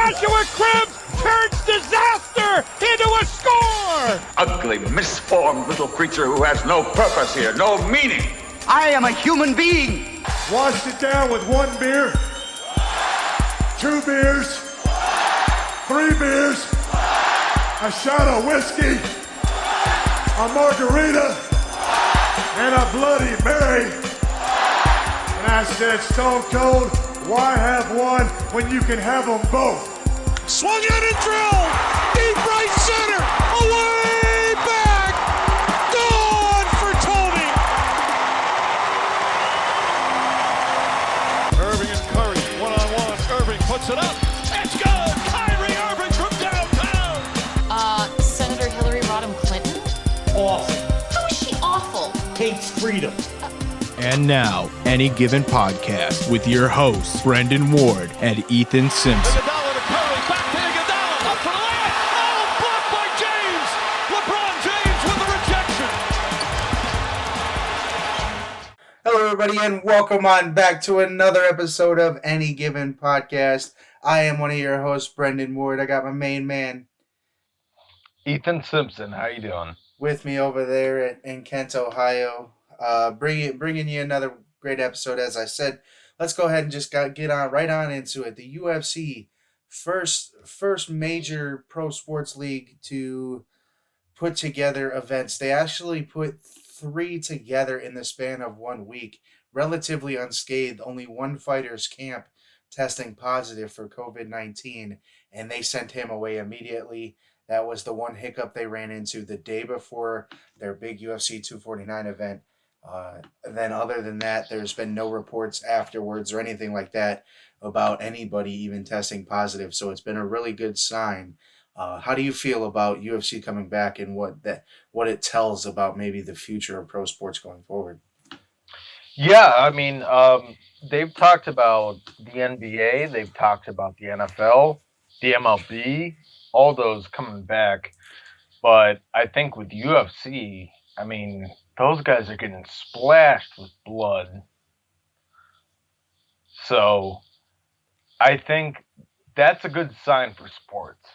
Joshua Cribbs turns disaster into a score! Ugly, misformed little creature who has no purpose here, no meaning. I am a human being. Washed it down with 1 beer, 2 beers, 3 beers, a shot of whiskey, a margarita, and a Bloody Mary. And I said, Stone Cold, why have one when you can have them both? Swung out and drilled! Deep right center! Away back! Gone for Tony! Irving and Curry, one-on-one. Irving puts it up. It's good! Kyrie Irving from downtown! Senator Hillary Rodham Clinton? Awful. How is she awful? Hates freedom. And now, Any Given Podcast with your hosts, Brendan Ward and Ethan Simpson. Iguodala to Curry, back to Iguodala, up for the layup! Oh, blocked by James! LeBron James with the rejection! Hello, everybody, and welcome on back to another episode of Any Given Podcast. I am one of your hosts, Brendan Ward. I got my main man Ethan Simpson. How you doing? with me over there in Kent, Ohio. Bringing you another great episode. As I said, let's go ahead and just get right on into it. The UFC, first major pro sports league to put together events. They actually put 3 together in the span of 1 week, relatively unscathed. Only one fighter's camp testing positive for COVID-19, and they sent him away immediately. That was the one hiccup they ran into the day before their big UFC 249 event. And then other than that, there's been no reports afterwards or anything like that about anybody even testing positive. So it's been a really good sign. How do you feel about UFC coming back and what it tells about maybe the future of pro sports going forward? Yeah, I mean, they've talked about the NBA, they've talked about the NFL, the MLB, all those coming back. But I think with UFC, I mean, those guys are getting splashed with blood. So I think that's a good sign for sports.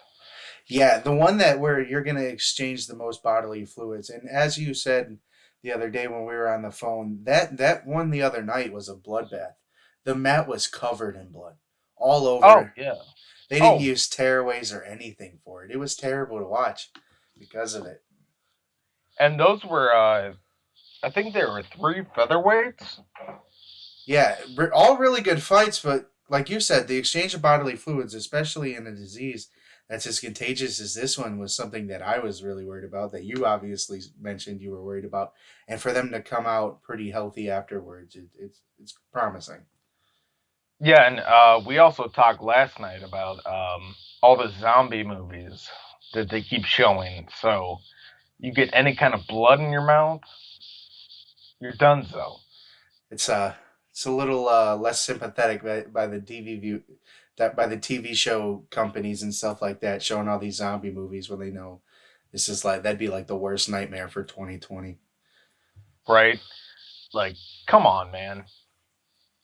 Yeah, the one where you're going to exchange the most bodily fluids. And as you said the other day when we were on the phone, that one the other night was a bloodbath. The mat was covered in blood all over. Oh, yeah. They didn't use tearaways or anything for it. It was terrible to watch because of it. And those were, I think there were 3 featherweights. Yeah, all really good fights, but like you said, the exchange of bodily fluids, especially in a disease that's as contagious as this one, was something that I was really worried about, that you obviously mentioned you were worried about. And for them to come out pretty healthy afterwards, it's promising. Yeah, and we also talked last night about all the zombie movies that they keep showing. So you get any kind of blood in your mouth, you're done so. It's a little less sympathetic by the TV show companies and stuff like that, showing all these zombie movies when they know this is that'd be like the worst nightmare for 2020. Right? Like, come on, man.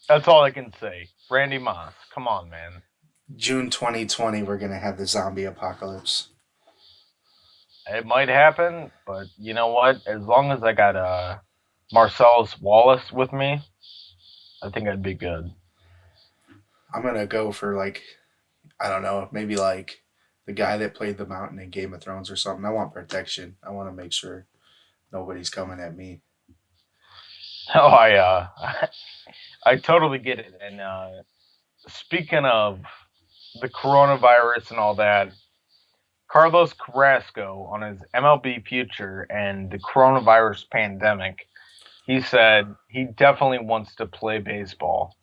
That's all I can say. Randy Moss, come on, man. June 2020, we're gonna have the zombie apocalypse. It might happen, but you know what? As long as I got Marcellus Wallace with me, I think I'd be good. I'm gonna go for I don't know, maybe the guy that played the Mountain in Game of Thrones or something. I want protection. I want to make sure nobody's coming at me. Oh, I totally get it. And speaking of the coronavirus and all that, Carlos Carrasco on his MLB future and the coronavirus pandemic, he said he definitely wants to play baseball.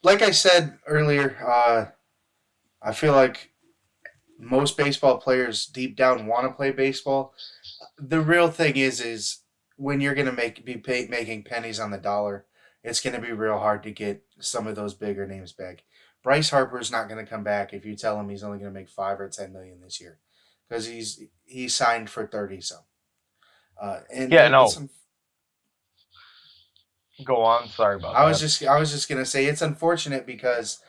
Like I said earlier, I feel like most baseball players deep down want to play baseball. The real thing is when you're going to be making pennies on the dollar, it's going to be real hard to get some of those bigger names back. Bryce Harper's not going to come back if you tell him he's only going to make $5 or $10 million this year, because he's signed for 30 some. Go on. Sorry about I that. was just gonna say it's unfortunate because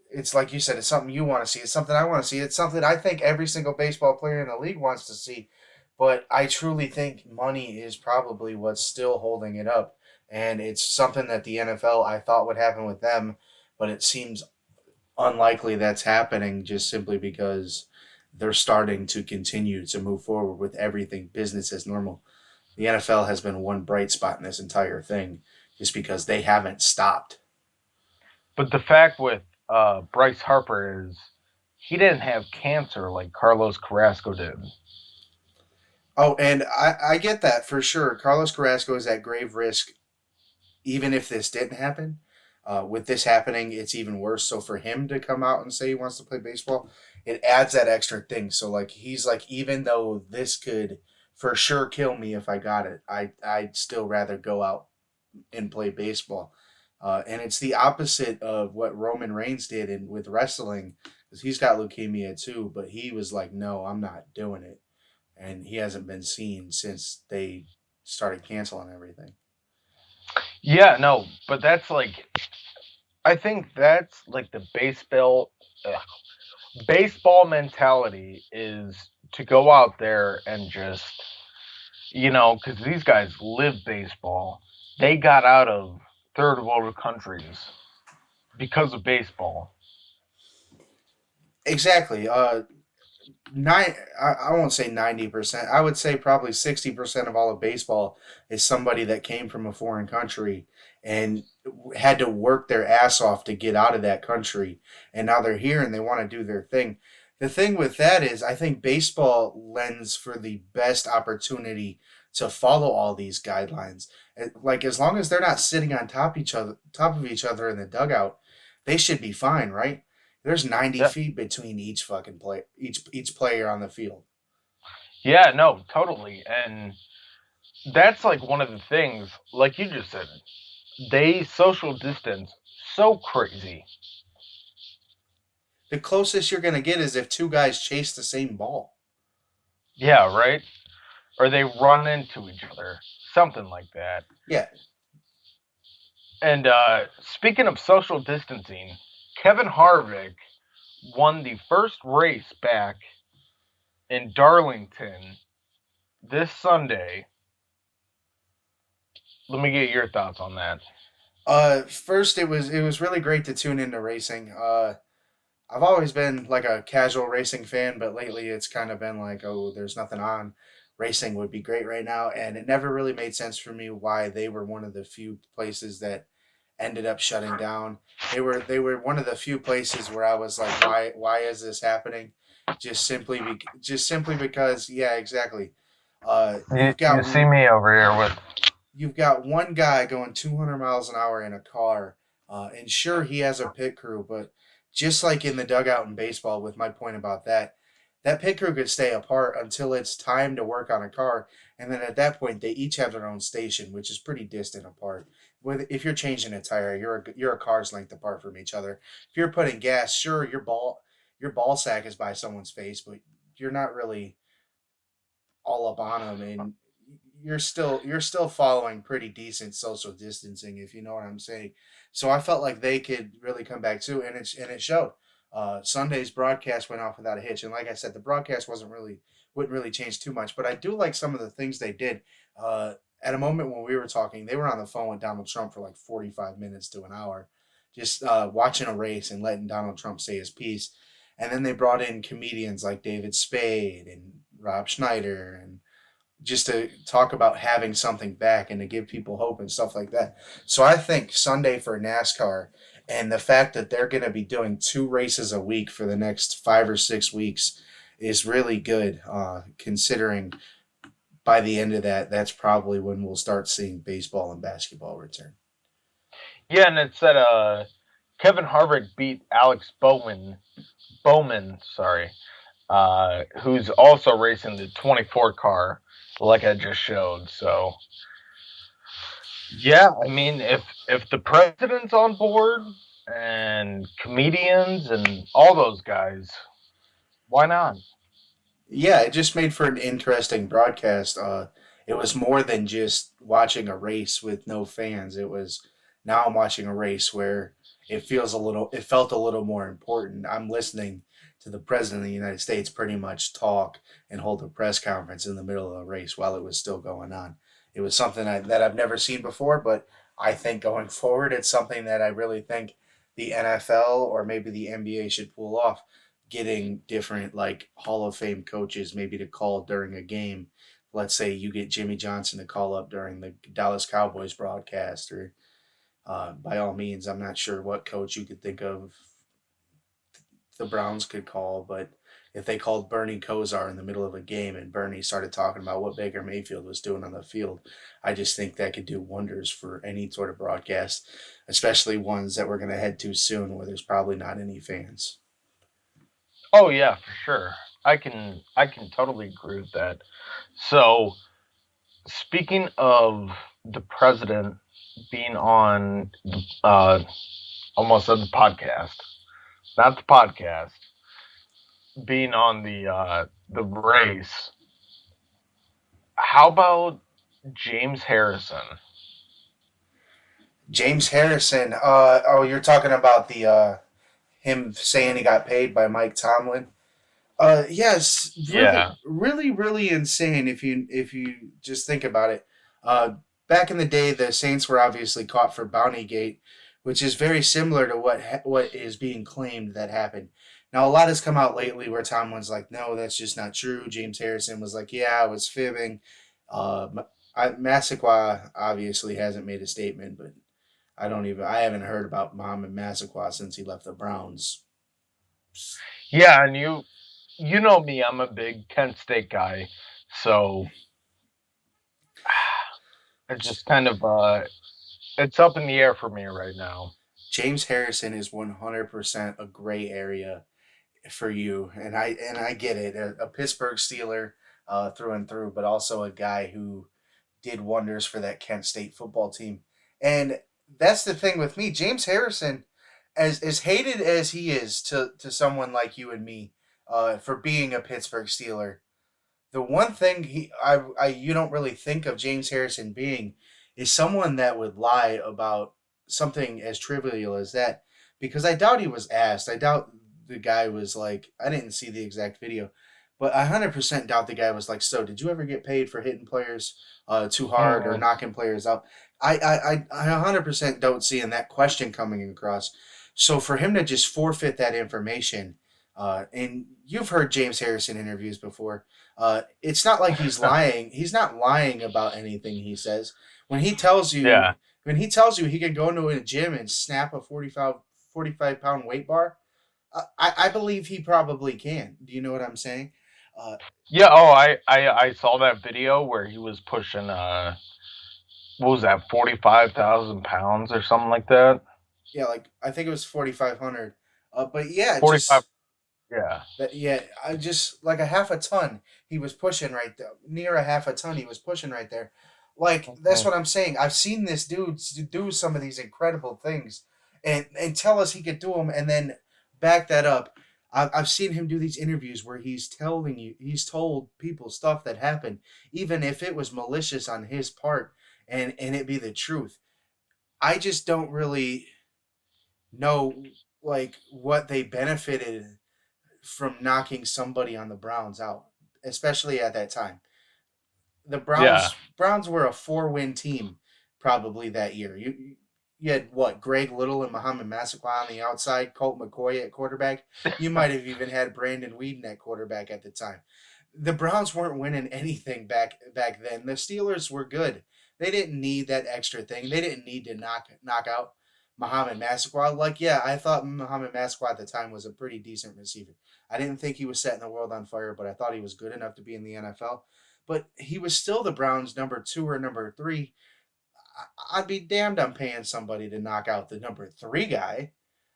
it's like you said, it's something you want to see. It's something I want to see. It's something I think every single baseball player in the league wants to see. But I truly think money is probably what's still holding it up. And it's something that the NFL I thought would happen with them, but it seems unlikely that's happening just simply because they're starting to continue to move forward with everything business as normal. The NFL has been one bright spot in this entire thing just because they haven't stopped. But the fact with Bryce Harper is he didn't have cancer like Carlos Carrasco did. Oh, and I get that for sure. Carlos Carrasco is at grave risk, even if this didn't happen. With this happening, it's even worse. So for him to come out and say he wants to play baseball, it adds that extra thing. So like he's like, even though this could for sure kill me if I got it, I'd still rather go out and play baseball. And it's the opposite of what Roman Reigns did with wrestling, because he's got leukemia too. But he was like, no, I'm not doing it, and he hasn't been seen since they started canceling everything. Yeah, no, but that's like I think that's like the baseball mentality is to go out there and just because these guys live baseball. They got out of third world countries because of baseball. Exactly. I won't say 90%. I would say probably 60% of all of baseball is somebody that came from a foreign country and had to work their ass off to get out of that country. And now they're here and they want to do their thing. The thing with that is, I think baseball lends for the best opportunity to follow all these guidelines. Like as long as they're not sitting on top of each other in the dugout, they should be fine, right? There's 90 Yeah. feet between each fucking play, each player on the field. Yeah, no, totally. And that's like one of the things, like you just said, they social distance so crazy. The closest you're gonna get is if two guys chase the same ball. Yeah, right? Or they run into each other. Something like that. Yeah. And speaking of social distancing, Kevin Harvick won the first race back in Darlington this Sunday. Let me get your thoughts on that. First it was really great to tune into racing. I've always been like a casual racing fan, but lately it's kind of been like, oh, there's nothing on. Racing would be great right now, and it never really made sense for me why they were one of the few places that ended up shutting down. They were one of the few places where I was like, why is this happening? Just simply because, yeah, exactly. You see me over here with You've got one guy going 200 miles an hour in a car, and sure, he has a pit crew, but just like in the dugout in baseball, with my point about that, that pit crew could stay apart until it's time to work on a car, and then at that point, they each have their own station, which is pretty distant apart. If you're changing a tire, you're a car's length apart from each other. If you're putting gas, sure, your ball sack is by someone's face, but you're not really all up on them, and you're still following pretty decent social distancing, if you know what I'm saying. So I felt like they could really come back too, and it showed. Sunday's broadcast went off without a hitch, and like I said, the broadcast wouldn't really change too much, but I do like some of the things they did. At a moment when we were talking, they were on the phone with Donald Trump for like 45 minutes to an hour, just watching a race and letting Donald Trump say his piece. And then they brought in comedians like David Spade and Rob Schneider, and just to talk about having something back and to give people hope and stuff like that. So I think Sunday for NASCAR, and the fact that they're going to be doing 2 races a week for the next 5 or 6 weeks is really good, considering by the end of that, that's probably when we'll start seeing baseball and basketball return. Yeah, and it said Kevin Harvick beat Alex Bowman, sorry, who's also racing the 24 car, like I just showed. So, yeah, I mean, if the president's on board and comedians and all those guys, why not? Yeah, it just made for an interesting broadcast. it was more than just watching a race with no fans. It was now I'm watching a race where it felt a little more important. I'm listening to the president of the United States pretty much talk and hold a press conference in the middle of a race while it was still going on. It was something that I've never seen before, but I think going forward, it's something that I really think the NFL or maybe the NBA should pull off, getting different like Hall of Fame coaches maybe to call during a game. Let's say you get Jimmy Johnson to call up during the Dallas Cowboys broadcast, or by all means, I'm not sure what coach you could think of the Browns could call, but if they called Bernie Kosar in the middle of a game and Bernie started talking about what Baker Mayfield was doing on the field, I just think that could do wonders for any sort of broadcast, especially ones that we're going to head to soon where there's probably not any fans. Oh yeah, for sure. I can totally agree with that. So, speaking of the president being on almost said the podcast, not the podcast, being on the race. How about James Harrison? James Harrison, you're talking about the him saying he got paid by Mike Tomlin. Yes, really, Yeah. really insane if you just think about it. Back in the day, the Saints were obviously caught for Bountygate, which is very similar to what is being claimed that happened. Now, a lot has come out lately where Tomlin's like, no, that's just not true. James Harrison was like, yeah, I was fibbing. Massaquoi obviously hasn't made a statement, but I haven't heard about Mohamed Massaquoi since he left the Browns. Yeah, and you know me, I'm a big Kent State guy, so it's just kind of it's up in the air for me right now. James Harrison is 100% a gray area for you, and I get it. A Pittsburgh Steeler through and through, but also a guy who did wonders for that Kent State football team. And that's the thing with me, James Harrison, as hated as he is to someone like you and me, for being a Pittsburgh Steeler. The one thing you don't really think of James Harrison being is someone that would lie about something as trivial as that, because I doubt he was asked. I doubt the guy was like, I didn't see the exact video, but I 100% doubt the guy was like, so did you ever get paid for hitting players too hard or knocking players out? I 100% don't see in that question coming across. So for him to just forfeit that information, and you've heard James Harrison interviews before, it's not like he's lying. He's not lying about anything he says. When he tells you, Yeah. when he tells you he can go into a gym and snap a 45 pound weight bar, I believe he probably can. Do you know what I'm saying? Yeah, oh, I saw that video where he was pushing what was that, 45,000 pounds or something like that? Yeah, like I think it was 4,500. But yeah, 45. just Yeah. I just like a half a ton he was pushing right there, near a half a ton he was pushing right there. Like that's what I'm saying. I've seen this dude do some of these incredible things, and tell us he could do them, and then back that up. I've seen him do these interviews where he's told people stuff that happened, even if it was malicious on his part, and it be the truth. I just don't really know like what they benefited from knocking somebody on the Browns out, especially at that time. The Yeah. Browns were a 4-win team probably that year. You had what, Greg Little and Muhammad Massaquoi on the outside, Colt McCoy at quarterback. You might have even had Brandon Whedon at quarterback at the time. The Browns weren't winning anything back then. The Steelers were good. They didn't need that extra thing. They didn't need to knock out Muhammad Massaquoi. Like, yeah, I thought Muhammad Massaquoi at the time was a pretty decent receiver. I didn't think he was setting the world on fire, but I thought he was good enough to be in the NFL. But he was still the Browns' number 2 or number 3. I'd be damned I'm paying somebody to knock out the number 3 guy.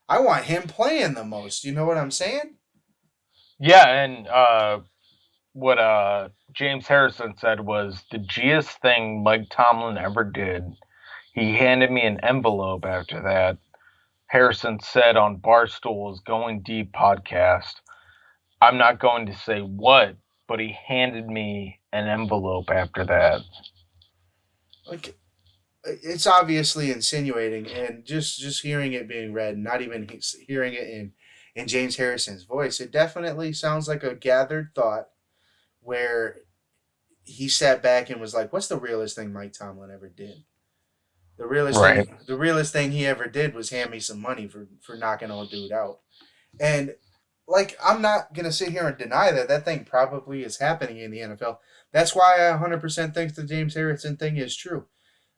I want him playing the most. You know what I'm saying? Yeah, and what James Harrison said was the G's thing Mike Tomlin ever did. He handed me an envelope after that. Harrison said on Barstool's Going Deep podcast, I'm not going to say what, but he handed me an envelope after that. Like, it's obviously insinuating, and just hearing it being read, not even hearing it in James Harrison's voice, it definitely sounds like a gathered thought where he sat back and was like, "What's the realest thing Mike Tomlin ever did? The realest thing he ever did was hand me some money for knocking old dude out." And like, I'm not gonna sit here and deny that thing probably is happening in the NFL. That's why I 100% think the James Harrison thing is true.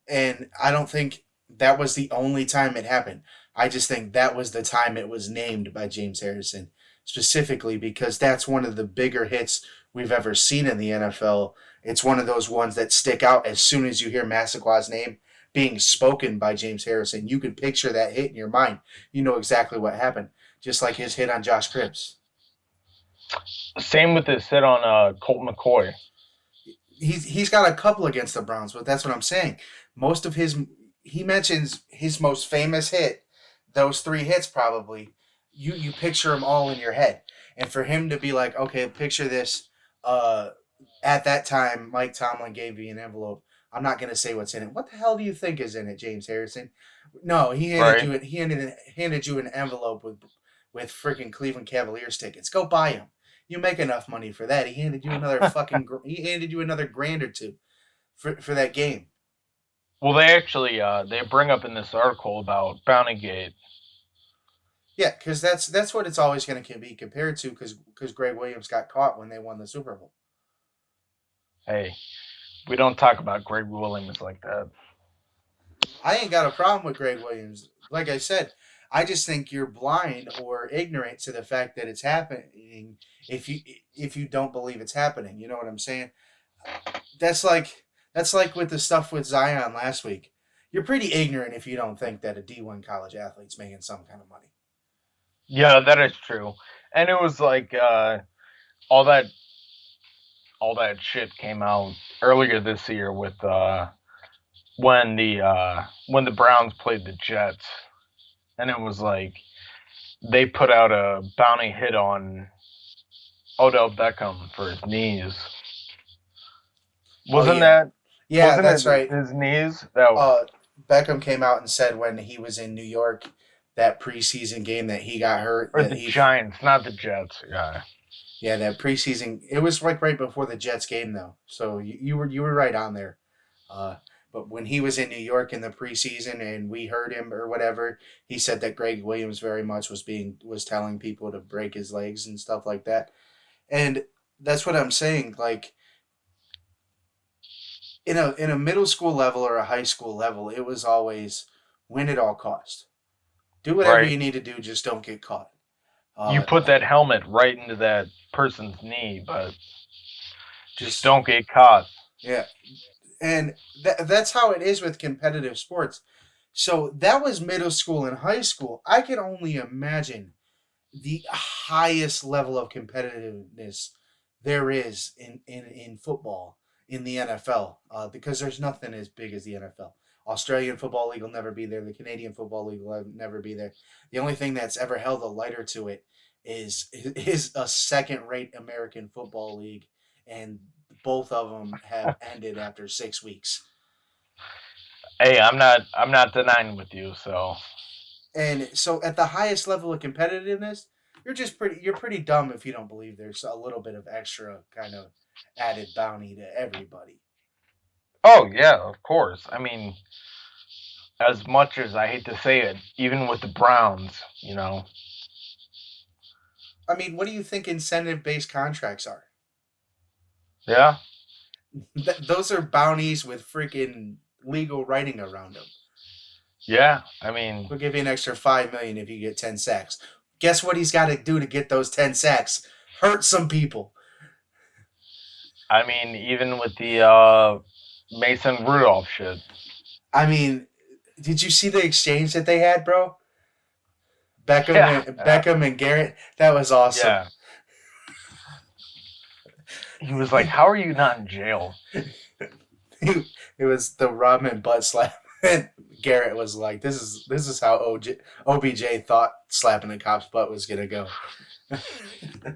And I don't think that was the only time it happened. I just think that was the time it was named by James Harrison, specifically because that's one of the bigger hits we've ever seen in the NFL. It's one of those ones that stick out as soon as you hear Massaqua's name being spoken by James Harrison. You can picture that hit in your mind. You know exactly what happened, just like his hit on Josh Cribbs. Same with his hit on Colt McCoy. He's got a couple against the Browns, but that's what I'm saying. Most of he mentions his most famous hit, those 3 hits probably. You picture them all in your head, and for him to be like, okay, picture this. At that time, Mike Tomlin gave me an envelope. I'm not gonna say what's in it. What the hell do you think is in it, James Harrison? No, he handed you an envelope with freaking Cleveland Cavaliers tickets. Go buy them. You make enough money for that. He handed you another $1,000 or $2 for that game. Well, they actually they bring up in this article about Bountygate. Yeah, because that's what it's always going to be compared to, because Greg Williams got caught when they won the Super Bowl. Hey, we don't talk about Greg Williams like that. I ain't got a problem with Greg Williams. Like I said, I just think you're blind or ignorant to the fact that it's happening if you don't believe it's happening. You know what I'm saying? That's like with the stuff with Zion last week. You're pretty ignorant if you don't think that a D1 college athlete's making some kind of money. Yeah, that is true. And it was like all that shit came out earlier this year with when the Browns played the Jets, and it was like they put out a bounty hit on Odell Beckham for his knees. Wasn't that's right. His knees. Beckham came out and said when he was in New York, that preseason game that he got hurt. Or the Giants, not the Jets. Yeah. Yeah, that preseason. It was like right before the Jets game, though. So you were right on there. But when he was in New York in the preseason and we heard him or whatever, he said that Greg Williams very much was telling people to break his legs and stuff like that. And that's what I'm saying. Like, in a middle school level or a high school level, it was always win at all cost. Do whatever you need to do, just don't get caught. You put that helmet right into that person's knee, but just don't get caught. Yeah. And that's how it is with competitive sports. So that was middle school and high school. I can only imagine the highest level of competitiveness there is in football in the NFL, because there's nothing as big as the NFL. Australian Football League will never be there. The Canadian Football League will never be there. The only thing that's ever held a lighter to it is a second-rate American Football League, and both of them have ended after 6 weeks. Hey, I'm not denying with you, so. And so at the highest level of competitiveness, you're pretty dumb if you don't believe there's a little bit of extra kind of added bounty to everybody. Oh, yeah, of course. I mean, as much as I hate to say it, even with the Browns, you know. I mean, what do you think incentive-based contracts are? Yeah. Those are bounties with freaking legal writing around them. Yeah, I mean. We'll give you an extra $5 million if you get 10 sacks. Guess what he's got to do to get those 10 sacks? Hurt some people. I mean, even with the Mason Rudolph shit. I mean, did you see the exchange that they had, bro? Beckham and Garrett? That was awesome. Yeah. He was like, how are you not in jail? It was the rum and butt slap. And Garrett was like, this is how OBJ thought slapping a cop's butt was going to go.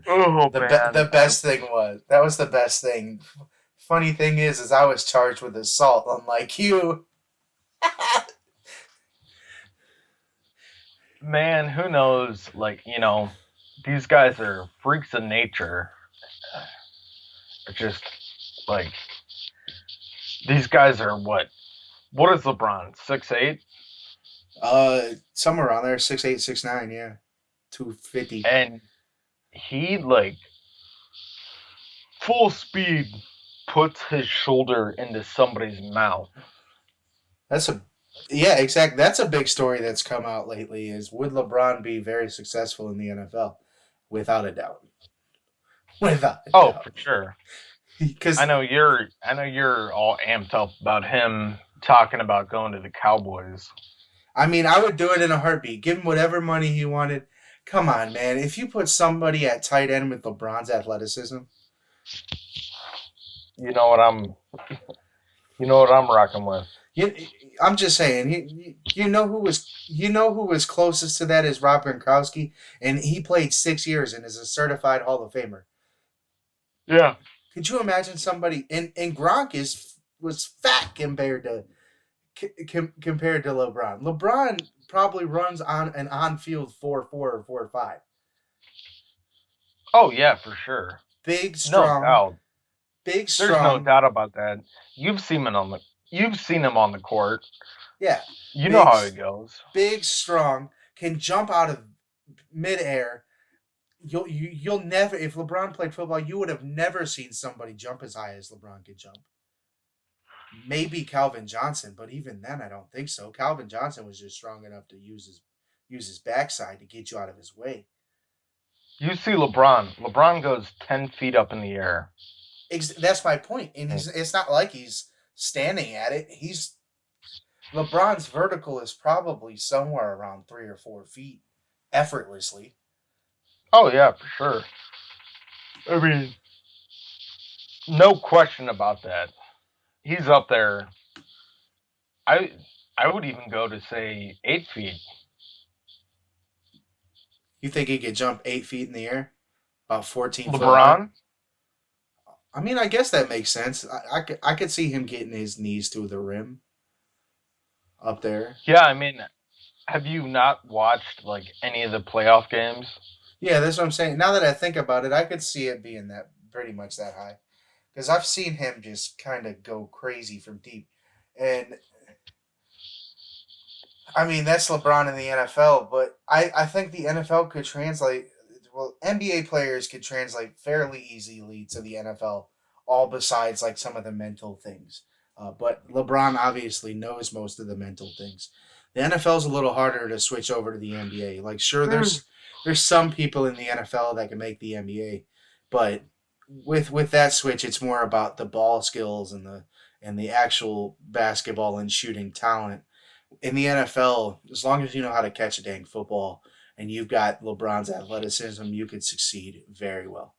Oh, man. The best thing was, that was the best thing. Funny thing is I was charged with assault, unlike you. Man, who knows? Like, these guys are freaks of nature. It's just like these guys are what? What is LeBron? 6'8"? Somewhere around there, 6'8", 6'9", yeah, 250. And he full speed puts his shoulder into somebody's mouth. Exactly. That's a big story that's come out lately. Is would LeBron be very successful in the NFL? Without a doubt. Without a doubt. For sure. Because I know you're all amped up about him talking about going to the Cowboys. I mean, I would do it in a heartbeat. Give him whatever money he wanted. Come on, man. If you put somebody at tight end with LeBron's athleticism, you know what I'm rocking with. I'm just saying. You know who was closest to that is Rob Gronkowski, and he played 6 years and is a certified Hall of Famer. Yeah. Could you imagine somebody and Gronk was fat compared to LeBron. LeBron probably runs on an on-field 4.4 or 4.5. Oh yeah, for sure. Big, strong. No doubt. Big, strong. There's no doubt about that. You've seen him on the court. Yeah. You know how it goes. Big, strong, can jump out of midair. You'll never, if LeBron played football, you would have never seen somebody jump as high as LeBron could jump. Maybe Calvin Johnson, but even then, I don't think so. Calvin Johnson was just strong enough to use his backside to get you out of his way. You see LeBron. LeBron goes 10 feet up in the air. That's my point. And it's not like he's standing at it. LeBron's vertical is probably somewhere around 3 or 4 feet, effortlessly. Oh yeah, for sure. I mean, no question about that. He's up there. I would even go to say 8 feet. You think he could jump 8 feet in the air? About 14 foot? LeBron? I mean, I guess that makes sense. I could see him getting his knees to the rim up there. Yeah, I mean, have you not watched any of the playoff games? Yeah, that's what I'm saying. Now that I think about it, I could see it being that pretty much that high. Because I've seen him just kind of go crazy from deep. And, I mean, that's LeBron in the NFL, but I think the NFL could translate, NBA players could translate fairly easily to the NFL, all besides, some of the mental things. But LeBron obviously knows most of the mental things. The NFL's a little harder to switch over to the NBA. Sure, there's some people in the NFL that can make the NBA, but with that switch, it's more about the ball skills and the actual basketball and shooting talent. In the NFL, as long as you know how to catch a dang football and you've got LeBron's athleticism, you could succeed very well.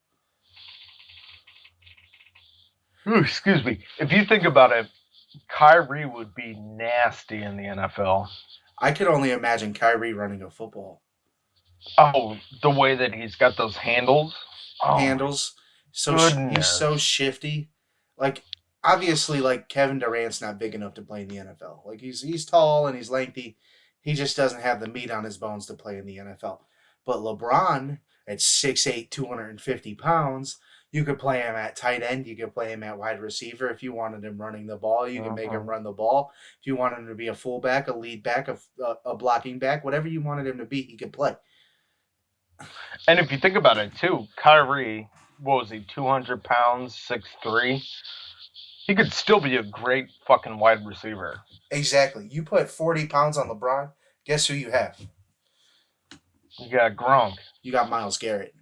Ooh, excuse me. If you think about it, Kyrie would be nasty in the NFL. I could only imagine Kyrie running a football. Oh, the way that he's got those handles. Oh, handles. He's so shifty. Obviously, Kevin Durant's not big enough to play in the NFL. He's tall and he's lengthy. He just doesn't have the meat on his bones to play in the NFL. But LeBron, at 6'8", 250 pounds, you could play him at tight end. You could play him at wide receiver. If you wanted him running the ball, you can make him run the ball. If you wanted him to be a fullback, a lead back, a blocking back, whatever you wanted him to be, he could play. And if you think about it, too, Kyrie, what was he, 200 pounds, 6'3"? He could still be a great fucking wide receiver. Exactly. You put 40 pounds on LeBron, guess who you have? You got Gronk. You got Myles Garrett.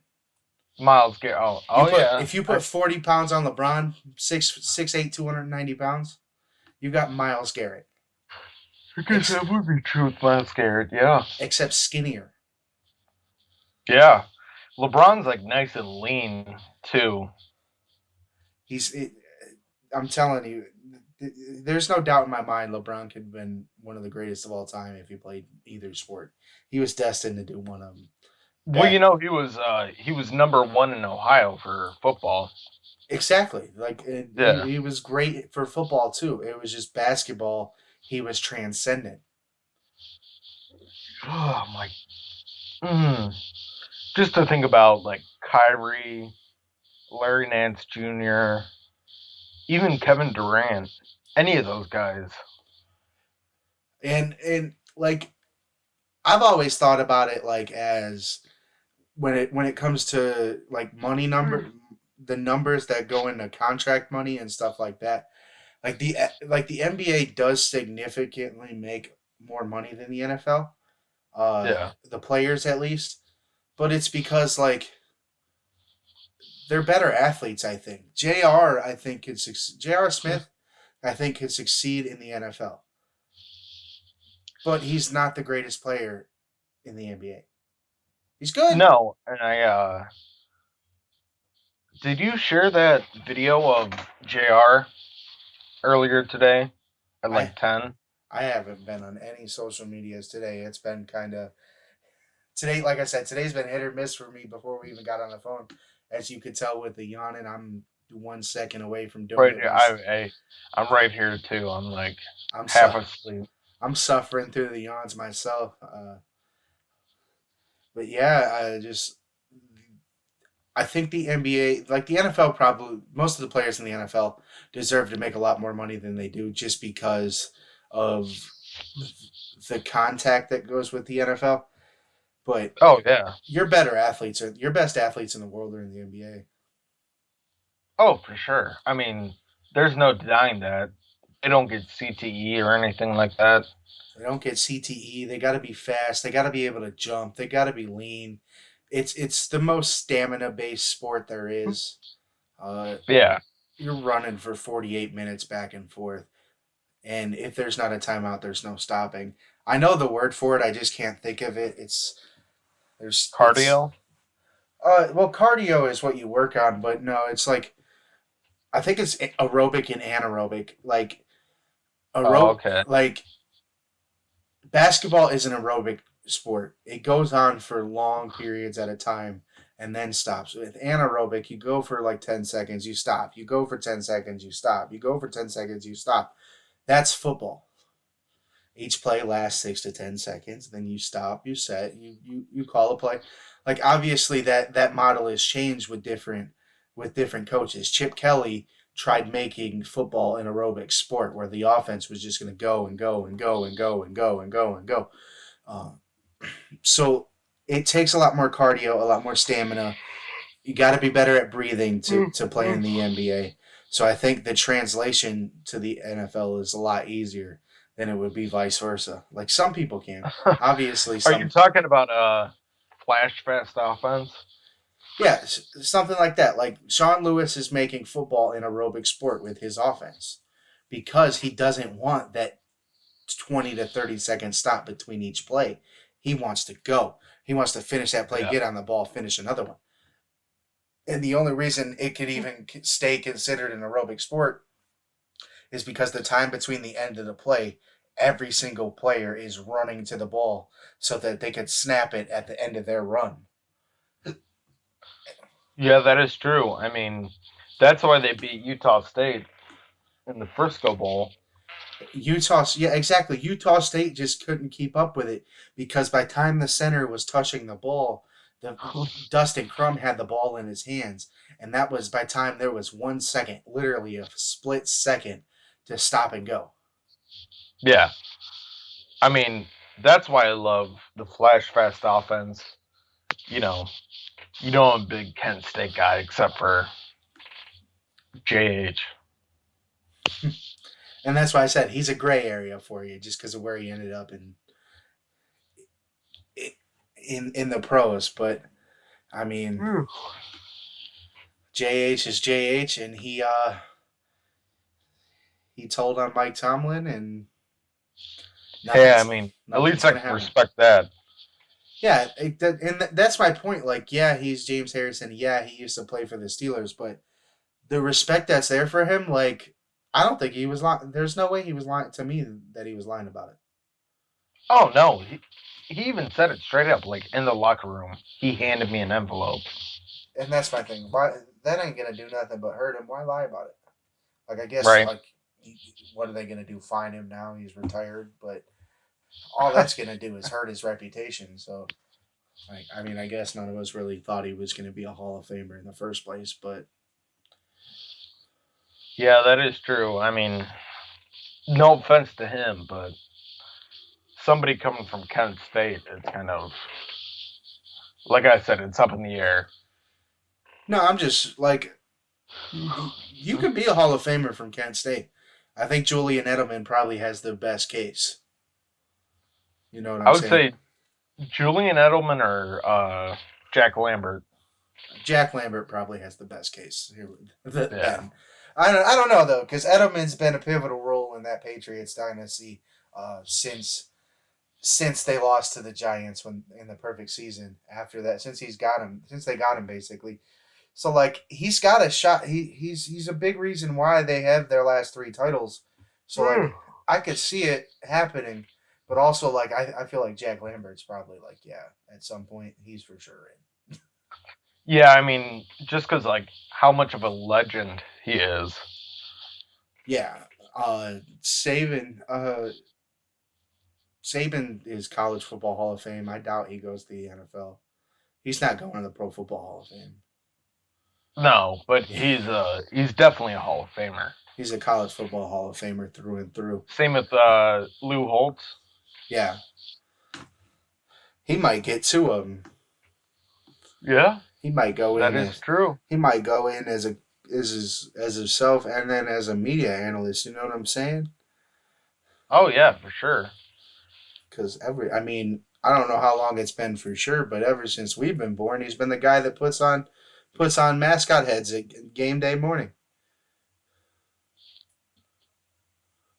Yeah. If you put 40 pounds on LeBron, 6'8", 290 pounds, you got Myles Garrett. I guess that would be true with Myles Garrett, yeah. Except skinnier. Yeah. LeBron's nice and lean, too. I'm telling you, there's no doubt in my mind LeBron could have been one of the greatest of all time if he played either sport. He was destined to do one of them. Well, he was number one in Ohio for football. Exactly. Yeah. He was great for football too. It was just basketball. He was transcendent. Oh my. Just to think about like Kyrie, Larry Nance Jr., even Kevin Durant, any of those guys. And like I've always thought about it like as when it comes to like money the numbers that go into contract money and stuff like that. Like the NBA does significantly make more money than the NFL. Yeah. The players at least, but it's because like they're better athletes. I think J.R. Smith, I think could succeed in the NFL, but he's not the greatest player in the NBA. He's good. No, and did you share that video of JR earlier today at like 10? I haven't been on any social medias today. It's been kind of today. Like I said, today's been hit or miss for me. Before we even got on the phone, as you could tell with the yawning, I'm 1 second away from doing Right, it. I'm right here too. I'm like I'm half asleep. I'm suffering through the yawns myself. But yeah, I think the NBA, like the NFL, probably most of the players in the NFL deserve to make a lot more money than they do, just because of the contact that goes with the NFL. But oh yeah, your best athletes in the world are in the NBA. Oh, for sure. I mean, there's no denying that. They don't get CTE or anything like that. They don't get CTE. They got to be fast. They got to be able to jump. They got to be lean. It's the most stamina based sport there is. Yeah. You're running for 48 minutes back and forth, and if there's not a timeout, there's no stopping. I know the word for it. I just can't think of it. There's Cardio. Well, cardio is what you work on, but no, it's like I think it's aerobic and anaerobic. Like okay. Like basketball is an aerobic sport. It goes on for long periods at a time and then stops. With anaerobic, you go for like 10 seconds, you stop. You go for 10 seconds, you stop. You go for 10 seconds, you stop. That's football. Each play lasts 6 to 10 seconds. Then you stop, you set, you call a play. Like obviously that model has changed with different coaches. Chip Kelly tried making football an aerobic sport where the offense was just going to go and go and go and go and go and go and go. So it takes a lot more cardio, a lot more stamina. You got to be better at breathing to play in the NBA. So I think the translation to the NFL is a lot easier than it would be vice versa. Like some people can. Obviously, Are you talking about flash fast offense? Yeah, something like that. Like Sean Lewis is making football an aerobic sport with his offense because he doesn't want that 20 to 30 second stop between each play. He wants to go. He wants to finish that play, get on the ball, finish another one. And the only reason it could even stay considered an aerobic sport is because the time between the end of the play, every single player is running to the ball so that they could snap it at the end of their run. Yeah, that is true. I mean, that's why they beat Utah State in the Frisco Bowl. Utah State just couldn't keep up with it because by the time the center was touching the ball, Dustin Crum had the ball in his hands, and that was by the time there was 1 second, literally a split second, to stop and go. Yeah. I mean, that's why I love the flash fast offense. You know I'm a big Kent State guy except for JH. And that's why I said he's a gray area for you just because of where he ended up in the pros. But, I mean, JH is JH, and he told on Mike Tomlin, and yeah, I mean, at least I can respect that. Yeah, and that's my point. Like, yeah, he's James Harrison. Yeah, he used to play for the Steelers, but the respect that's there for him, like, I don't think he was lying. There's no way he was lying to me that he was lying about it. Oh, no. He even said it straight up, like, in the locker room. He handed me an envelope. And that's my thing. that ain't gonna do nothing but hurt him. Why lie about it? Like, I guess, Right. like, what are they gonna do? Fine him now? He's retired, but all that's gonna do is hurt his reputation. So, like, I mean, I guess none of us really thought he was gonna be a Hall of Famer in the first place, but Yeah, that is true. I mean, no offense to him, but somebody coming from Kent State, it's kind of, like I said, it's up in the air. no, I'm just like, you could be a Hall of Famer from Kent State. I think Julian Edelman probably has the best case. You know what I'm I would saying? say Julian Edelman or Jack Lambert. Jack Lambert probably has the best case here. Yeah. Ben. I don't know though, because Edelman's been a pivotal role in that Patriots dynasty since they lost to the Giants in the perfect season. After that, since they got him basically. So like he's got a shot. He's a big reason why they have their last 3 titles. So like I could see it happening, but also like I feel like Jack Lambert's probably like at some point he's for sure in. Yeah, I mean, just because, like, how much of a legend he is. Yeah. Saban is College Football Hall of Fame. I doubt he goes to the NFL. He's not going to the Pro Football Hall of Fame. No, but he's definitely a Hall of Famer. He's a College Football Hall of Famer through and through. Same with Lou Holtz. Yeah. He might get 2 of them. Yeah, He might go in. that is true. He might go in as himself and then as a media analyst. You know what I'm saying? Oh yeah, for sure. Because I don't know how long it's been for sure, but ever since we've been born, he's been the guy that puts on mascot heads at game day morning.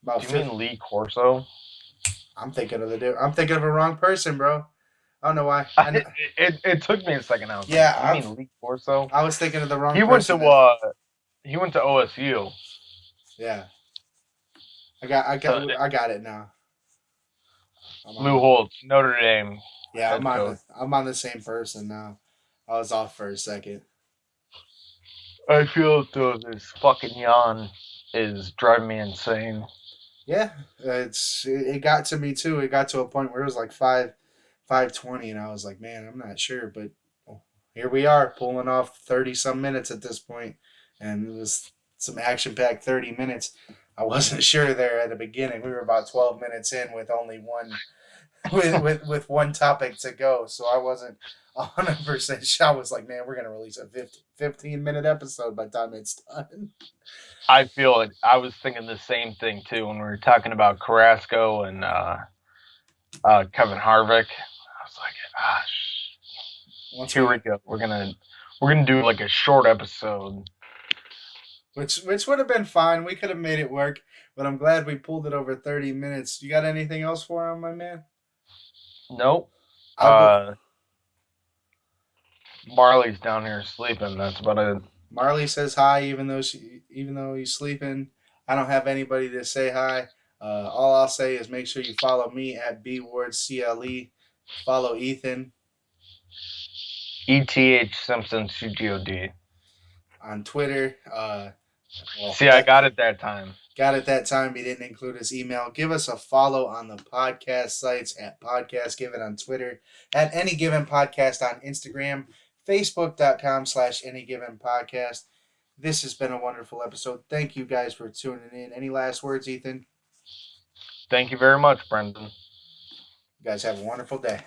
Do you mean Lee Corso? I'm thinking of a wrong person, bro. I don't know why. It took me a second. I was Yeah, like, you mean Lee Corso? I was thinking of the wrong He person. He went to OSU. Yeah. I got it now. Lou Holtz, Notre Dame. Yeah, head coach. I'm on the same person now. I was off for a second. I feel as though this fucking yawn is driving me insane. Yeah, it got to me too. It got to a point where it was like 5:20, and I was like, man, I'm not sure, but here we are pulling off 30-some minutes at this point, and it was some action-packed 30 minutes. I wasn't sure there at the beginning. We were about 12 minutes in with only one with one topic to go, so I wasn't 100% sure. I was like, man, we're gonna release a 15-minute episode by the time it's done. I feel it. I was thinking the same thing too when we were talking about Carrasco and Kevin Harvick. I was like, here we go. We're gonna do like a short episode. Which would have been fine. We could have made it work, but I'm glad we pulled it over 30 minutes. You got anything else for him, my man? Nope. Marley's down here sleeping. That's about it. Marley says hi, even though he's sleeping. I don't have anybody to say hi. All I'll say is make sure you follow me at bwardcle. Follow Ethan. ETH Simpson CGOD. On Twitter. See, I got it that time. Got it that time. He didn't include his email. Give us a follow on the podcast sites at Podcast Given on Twitter, at Any Given Podcast on Instagram, Facebook.com/Any Given Podcast. This has been a wonderful episode. Thank you guys for tuning in. Any last words, Ethan? Thank you very much, Brendan. You guys have a wonderful day.